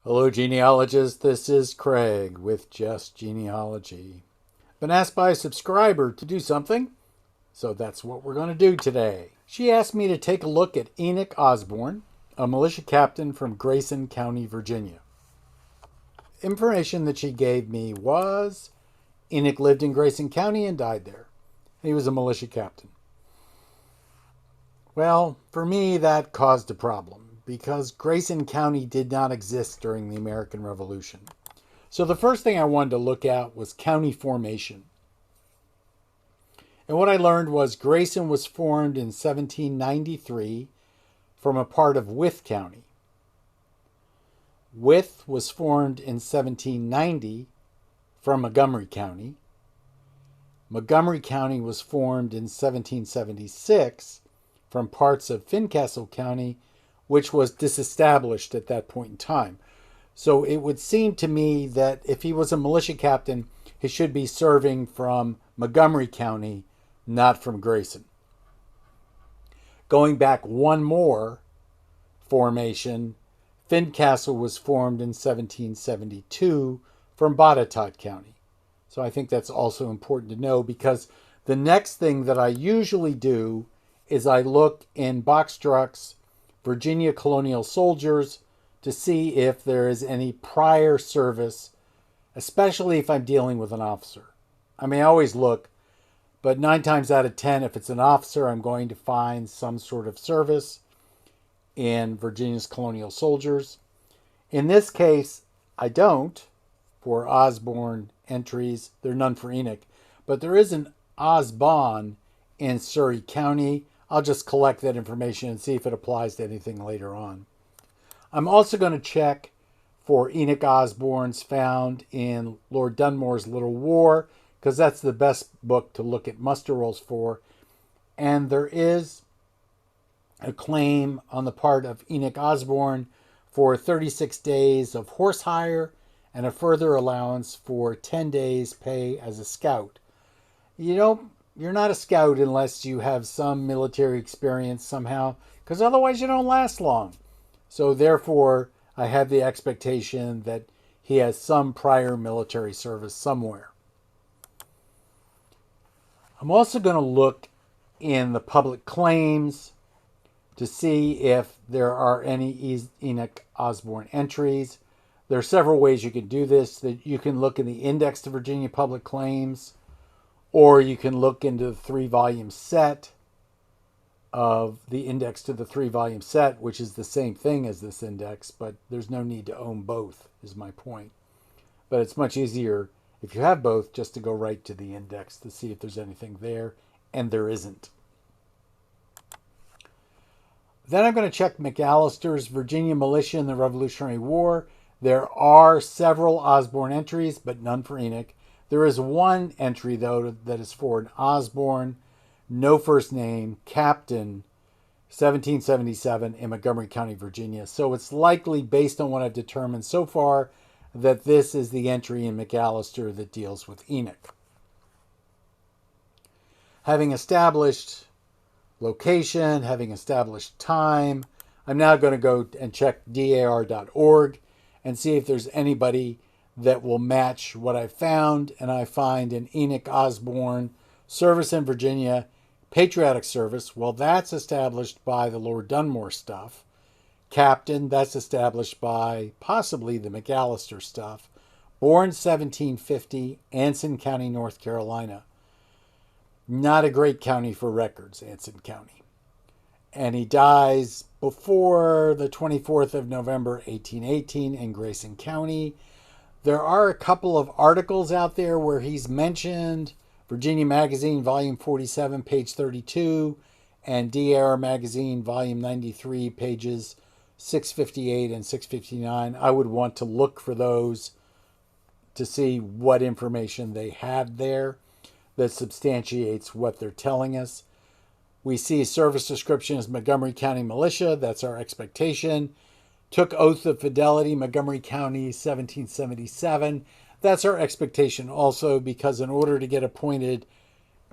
Hello, genealogists. This is Craig with Just Genealogy. Been asked by a subscriber to do something, so that's what we're going to do today. She asked me to take a look at Enoch Osborne, a militia captain from Grayson County, Virginia. Information that she gave me was Enoch lived in Grayson County and died there. He was a militia captain. Well, for me, that caused a problem because Grayson County did not exist during the American Revolution. So the first thing I wanted to look at was county formation. And what I learned was Grayson was formed in 1793 from a part of Wythe County. Wythe was formed in 1790 from Montgomery County. Montgomery County was formed in 1776 from parts of Fincastle County, which was disestablished at that point in time. So it would seem to me that if he was a militia captain, he should be serving from Montgomery County, not from Grayson. Going back one more formation, Fincastle was formed in 1772 from Botetourt County. So I think that's also important to know because the next thing that I usually do is I look in box trucks, Virginia Colonial Soldiers, to see if there is any prior service, especially if I'm dealing with an officer. I may always look, but 9 times out of 10, if it's an officer, I'm going to find some sort of service in Virginia's Colonial Soldiers. In this case, I don't for Osborne entries. There are none for Enoch, but there is an Osborne in Surrey County. I'll just collect that information and see if it applies to anything later on. I'm also going to check for Enoch Osborne's found in Lord Dunmore's Little War, because that's the best book to look at muster rolls for. And there is a claim on the part of Enoch Osborne for 36 days of horse hire and a further allowance for 10 days pay as a scout. You're not a scout unless you have some military experience somehow, because otherwise you don't last long. So therefore, I have the expectation that he has some prior military service somewhere. I'm also going to look in the public claims to see if there are any Enoch Osborne entries. There are several ways you can do this. That you can look in the Index to Virginia Public Claims, or you can look into the 3-volume set of the Index to the 3-volume set, which is the same thing as this index, but there's no need to own both, is my point. But it's much easier if you have both just to go right to the index to see if there's anything there, and there isn't. Then I'm going to check McAllister's Virginia Militia in the Revolutionary War. There are several Osborne entries, but none for Enoch. There is one entry, though, that is for an Osborne, no first name, captain, 1777 in Montgomery County, Virginia. So it's likely, based on what I've determined so far, that this is the entry in McAllister that deals with Enoch. Having established location, having established time, I'm now going to go and check dar.org and see if there's anybody that will match what I found. And I find an Enoch Osborne service in Virginia, patriotic service. Well, that's established by the Lord Dunmore stuff. Captain, that's established by possibly the McAllister stuff. Born 1750, Anson County, North Carolina. Not a great county for records, Anson County. And he dies before the 24th of November, 1818 in Grayson County. There are a couple of articles out there where he's mentioned. Virginia Magazine, Volume 47, page 32, and DR Magazine, Volume 93, pages 658 and 659. I would want to look for those to see what information they had there that substantiates what they're telling us. We see service description as Montgomery County Militia. That's our expectation. Took oath of fidelity, Montgomery County, 1777. That's our expectation also, because in order to get appointed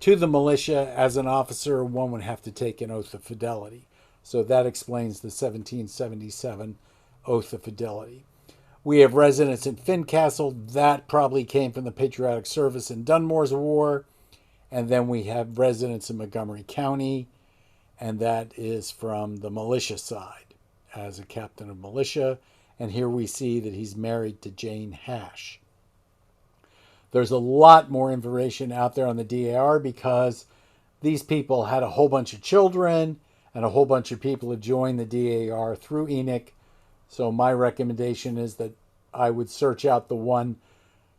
to the militia as an officer, one would have to take an oath of fidelity. So that explains the 1777 oath of fidelity. We have residents in Fincastle. That probably came from the Patriotic Service in Dunmore's War. And then we have residents in Montgomery County, and that is from the militia side as a captain of militia. And here we see that he's married to Jane Hash. There's a lot more information out there on the DAR because these people had a whole bunch of children and a whole bunch of people have joined the DAR through Enoch. So my recommendation is that I would search out the one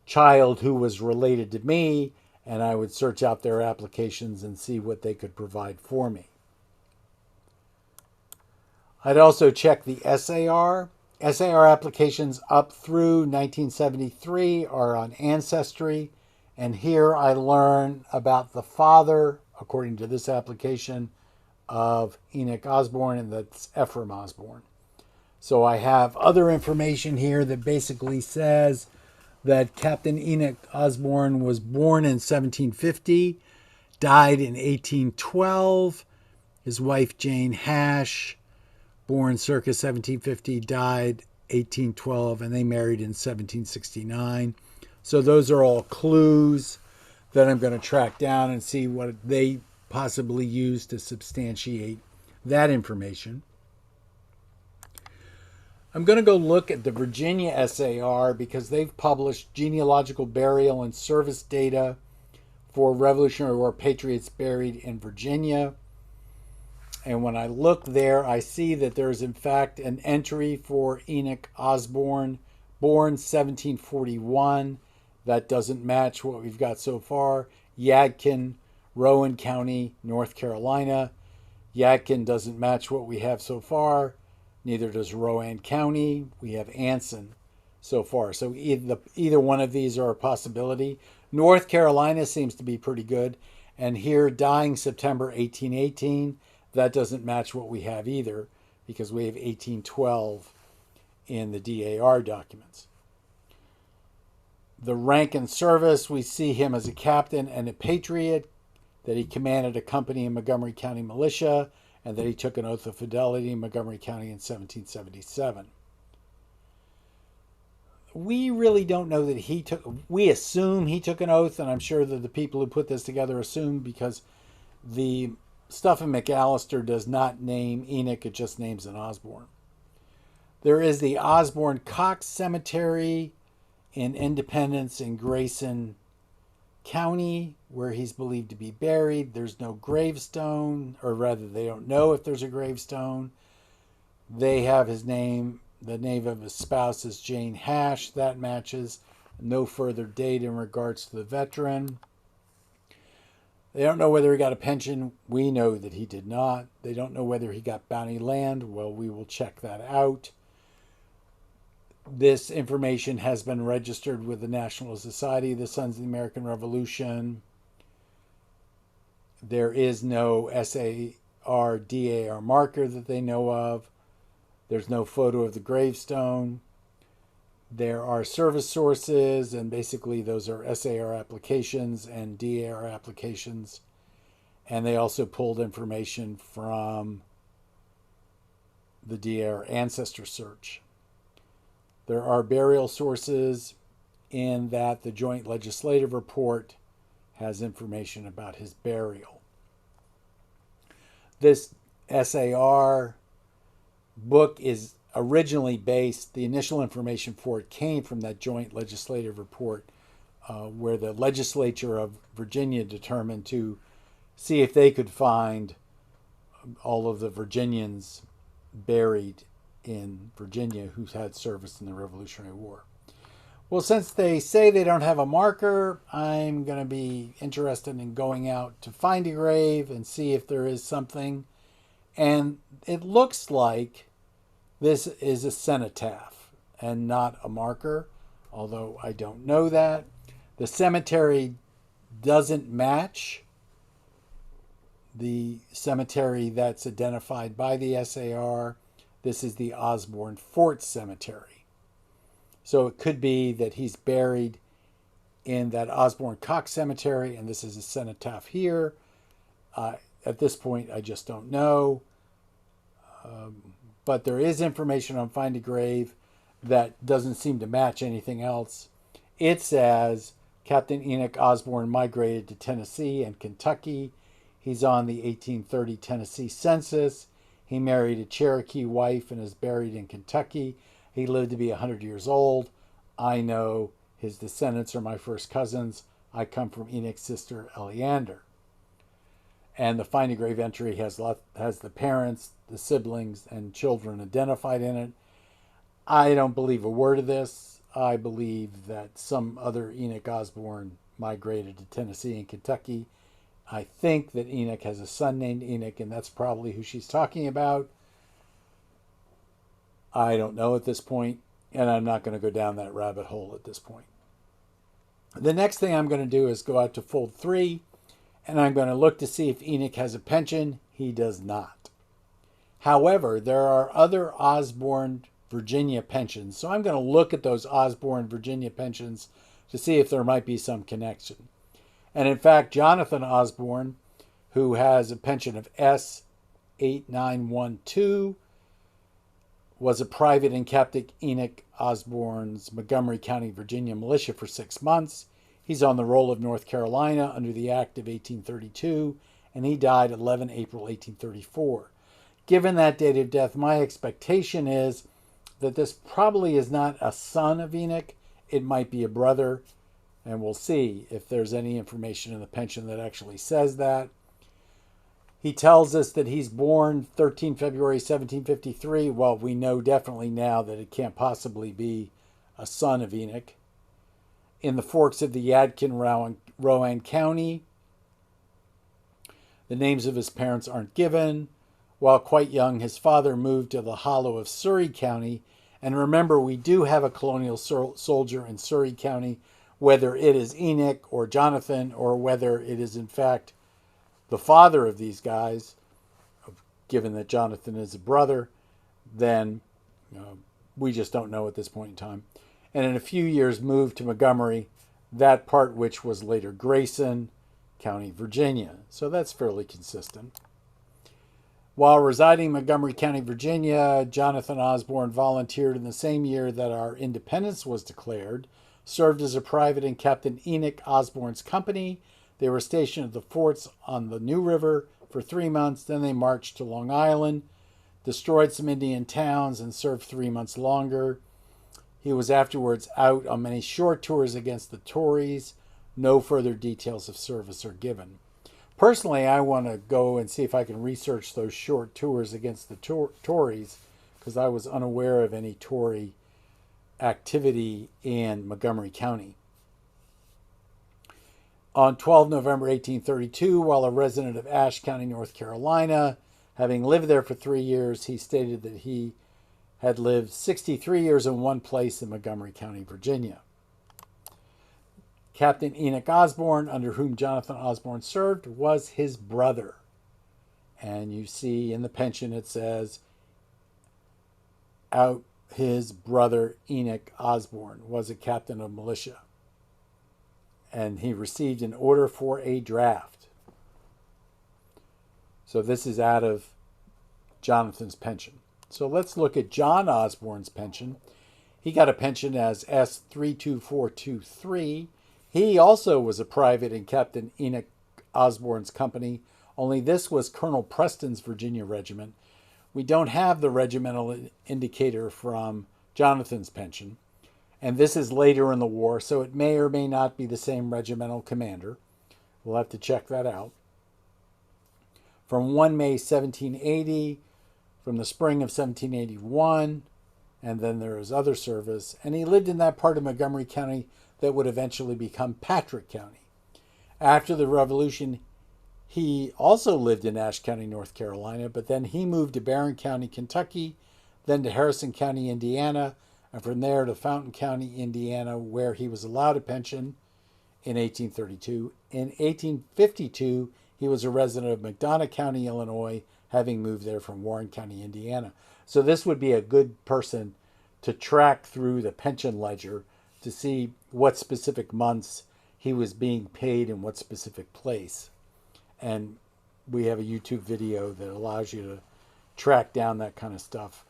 child who was related to me, and I would search out their applications and see what they could provide for me. I'd also check the SAR. SAR applications up through 1973 are on Ancestry, and here I learn about the father, according to this application, of Enoch Osborne, and that's Ephraim Osborne. So I have other information here that basically says that Captain Enoch Osborne was born in 1750, died in 1812. His wife Jane Hash, born circa 1750, died 1812, and they married in 1769. So those are all clues that I'm going to track down and see what they possibly used to substantiate that information. I'm going to go look at the Virginia SAR because they've published genealogical burial and service data for Revolutionary War patriots buried in Virginia. And when I look there, I see that there's in fact an entry for Enoch Osborne, born 1741. That doesn't match what we've got so far. Yadkin, Rowan County, North Carolina. Yadkin doesn't match what we have so far. Neither does Rowan County. We have Anson so far. So either one of these are a possibility. North Carolina seems to be pretty good. And here, dying September 1818, that doesn't match what we have either because we have 1812 in the DAR documents. The rank and service, we see him as a captain and a patriot, that he commanded a company in Montgomery County Militia, and that he took an oath of fidelity in Montgomery County in 1777. We really don't know that he took, we assume he took an oath, and I'm sure that the people who put this together assume because the stuff in McAllister does not name Enoch, it just names an Osborne. There is the Osborne Cox Cemetery in Independence in Grayson County, where he's believed to be buried. There's no gravestone, or rather they don't know if there's a gravestone. They have his name, the name of his spouse is Jane Hash. That matches. No further date in regards to the veteran. They don't know whether he got a pension. We know that he did not. They don't know whether he got bounty land. Well, we will check that out. This information has been registered with the National Society of the Sons of the American Revolution. There is no SAR, DAR marker that they know of. There's no photo of the gravestone. There are service sources, and basically those are SAR applications and DAR applications. And they also pulled information from the DAR ancestor search. There are burial sources in that the Joint Legislative Report has information about his burial. This SAR book is originally based, the initial information for it came from that Joint Legislative Report where the legislature of Virginia determined to see if they could find all of the Virginians buried in Virginia who's had service in the Revolutionary War. Well, since they say they don't have a marker, I'm going to be interested in going out to find a grave and see if there is something. And it looks like this is a cenotaph and not a marker, although I don't know that. The cemetery doesn't match the cemetery that's identified by the SAR. This is the Osborne Fort Cemetery. So it could be that he's buried in that Osborne Cox Cemetery, and this is a cenotaph here. At this point, I just don't know. But there is information on Find a Grave. that doesn't seem to match anything else. It says Captain Enoch Osborne migrated to Tennessee and Kentucky. He's on the 1830 Tennessee census. He married a Cherokee wife and is buried in Kentucky. He lived to be 100 years old. I know his descendants are my first cousins. I come from Enoch's sister Eleander. And the find a grave entry has the parents, the siblings, and children identified in it. I don't believe a word of this. I believe that some other Enoch Osborne migrated to Tennessee and Kentucky. I think that Enoch has a son named Enoch, and that's probably who she's talking about. I don't know at this point, and I'm not going to go down that rabbit hole at this point. The next thing I'm going to do is go out to fold 3, and I'm going to look to see if Enoch has a pension. He does not. However, there are other Osborne, Virginia pensions, so I'm going to look at those Osborne, Virginia pensions to see if there might be some connection. And in fact, Jonathan Osborne, who has a pension of S8912, was a private in Captain Enoch Osborne's Montgomery County, Virginia militia for 6 months. He's on the roll of North Carolina under the Act of 1832, and he died 11 April 1834. Given that date of death, my expectation is that this probably is not a son of Enoch. It might be a brother, and we'll see if there's any information in the pension that actually says that. He tells us that he's born 13 February 1753. Well, we know definitely now that it can't possibly be a son of Enoch. In the forks of the Yadkin, Rowan County. The names of his parents aren't given. While quite young, his father moved to the hollow of Surry County. And remember, we do have a colonial soldier in Surry County, whether it is Enoch or Jonathan, or whether it is in fact the father of these guys, given that Jonathan is a brother, then we just don't know at this point in time. And in a few years moved to Montgomery, that part which was later Grayson County, Virginia. So that's fairly consistent. While residing in Montgomery County, Virginia, Jonathan Osborne volunteered in the same year that our independence was declared, served as a private in Captain Enoch Osborne's company. They were stationed at the forts on the New River for 3 months. Then they marched to Long Island, destroyed some Indian towns, and served 3 months longer. He was afterwards out on many short tours against the Tories. No further details of service are given. Personally, I want to go and see if I can research those short tours against the Tories, because I was unaware of any Tory activity in Montgomery County. On 12 November 1832, while a resident of Ashe County, North Carolina, having lived there for 3 years, he stated that he had lived 63 years in one place in Montgomery County, Virginia. Captain Enoch Osborne, under whom Jonathan Osborne served, was his brother. And you see in the pension it says, out his brother Enoch Osborne was a captain of militia. And he received an order for a draft. So this is out of Jonathan's pension. So let's look at John Osborne's pension. He got a pension as S32423. He also was a private in Captain Enoch Osborne's company, only this was Colonel Preston's Virginia regiment. We don't have the regimental indicator from Jonathan's pension, and this is later in the war, so it may or may not be the same regimental commander. We'll have to check that out. From 1 May 1780, from the spring of 1781, and then there is other service, and he lived in that part of Montgomery County that would eventually become Patrick County. After the Revolution, he also lived in Ashe County, North Carolina, but then he moved to Barron County, Kentucky, then to Harrison County, Indiana, and from there to Fountain County, Indiana, where he was allowed a pension in 1832. In 1852, he was a resident of McDonough County, Illinois, having moved there from Warren County, Indiana. So this would be a good person to track through the pension ledger to see what specific months he was being paid in what specific place. And we have a YouTube video that allows you to track down that kind of stuff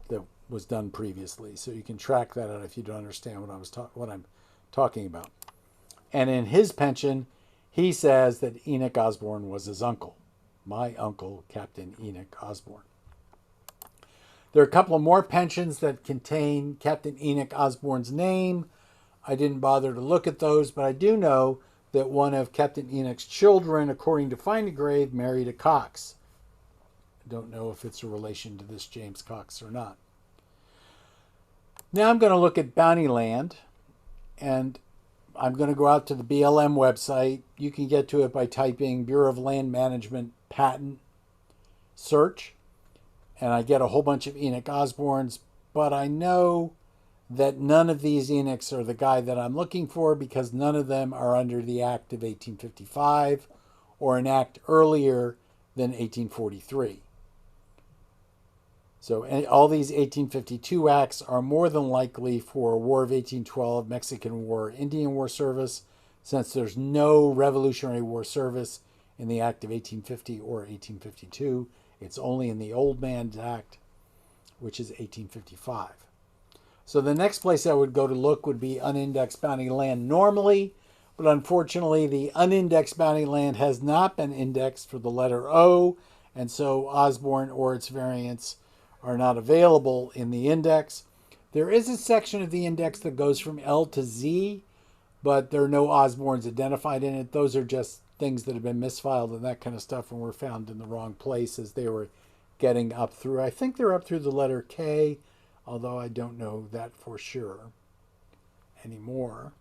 that was done previously. So you can track that out if you don't understand what I'm talking about. And in his pension, he says that Enoch Osborne was his uncle. My uncle, Captain Enoch Osborne. There are a couple of more pensions that contain Captain Enoch Osborne's name. I didn't bother to look at those, but I do know that one of Captain Enoch's children, according to Find a Grave, married a Cox. I don't know if it's a relation to this James Cox or not. Now I'm going to look at Bounty Land, and I'm going to go out to the BLM website. You can get to it by typing Bureau of Land Management patent search, and I get a whole bunch of Enoch Osbornes, but I know that none of these Enochs are the guy that I'm looking for because none of them are under the Act of 1855 or an act earlier than 1843. So all these 1852 acts are more than likely for War of 1812, Mexican War, Indian War service, since there's no Revolutionary War service in the Act of 1850 or 1852. It's only in the Old Man's Act, which is 1855. So the next place I would go to look would be unindexed bounty land normally, but unfortunately the unindexed bounty land has not been indexed for the letter O, and so Osborne or its variants are not available in the index. There is a section of the index that goes from L to Z, but there are no Osbornes identified in it. Those are just things that have been misfiled and that kind of stuff and were found in the wrong place as they were getting up through. I think they're up through the letter K, although I don't know that for sure anymore.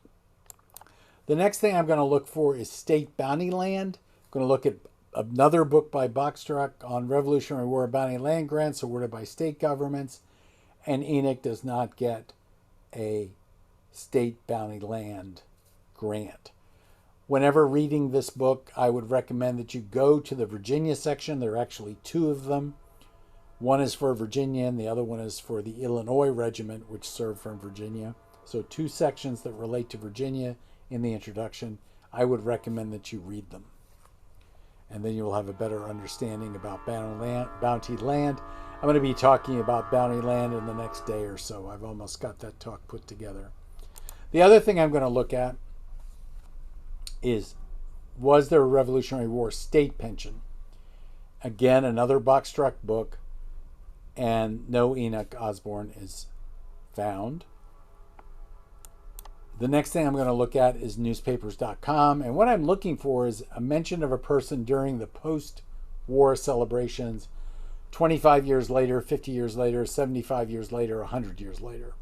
The next thing I'm going to look for is state bounty land. I'm going to look at another book by Bachstruck on Revolutionary War bounty land grants awarded by state governments, and Enoch does not get a state bounty land grant. Whenever reading this book, I would recommend that you go to the Virginia section. There are actually two of them. One is for Virginia and the other one is for the Illinois Regiment, which served from Virginia. So two sections that relate to Virginia in the introduction. I would recommend that you read them. And then you will have a better understanding about bounty land. I'm going to be talking about bounty land in the next day or so. I've almost got that talk put together. The other thing I'm going to look at is, was there a Revolutionary War state pension? Again, another Bachstruck book, and no Enoch Osborne is found. The next thing I'm going to look at is newspapers.com, and what I'm looking for is a mention of a person during the post-war celebrations 25 years later, 50 years later, 75 years later, 100 years later.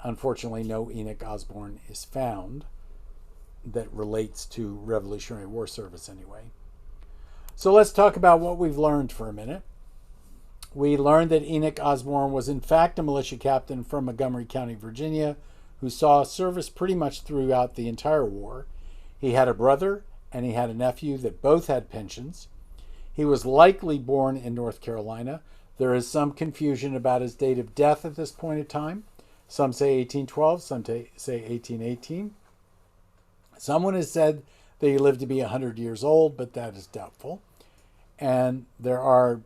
Unfortunately, no Enoch Osborne is found that relates to Revolutionary War service anyway. So let's talk about what we've learned for a minute. We learned that Enoch Osborne was in fact a militia captain from Montgomery County, Virginia, who saw service pretty much throughout the entire war. He had a brother and he had a nephew that both had pensions. He was likely born in North Carolina. There is some confusion about his date of death at this point in time. Some say 1812, some say 1818. Someone has said that he lived to be 100 years old, but that is doubtful. And there are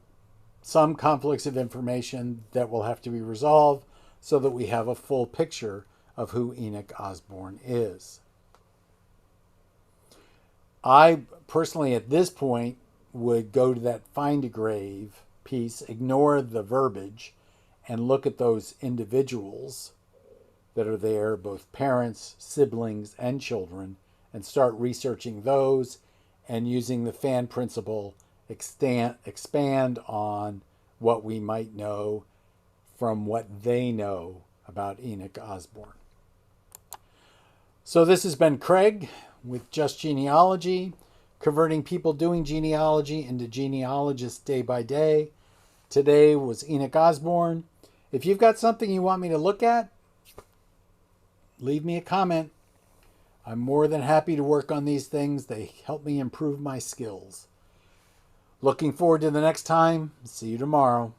some conflicts of information that will have to be resolved so that we have a full picture of who Enoch Osborne is. I personally, at this point, would go to that Find a Grave piece, ignore the verbiage, and look at those individuals that are there, both parents, siblings, and children, and start researching those and using the fan principle, expand on what we might know from what they know about Enoch Osborne. So this has been Craig with Just Genealogy, converting people doing genealogy into genealogists day by day. Today was Enoch Osborne. If you've got something you want me to look at, leave me a comment. I'm more than happy to work on these things. They help me improve my skills. Looking forward to the next time. See you tomorrow.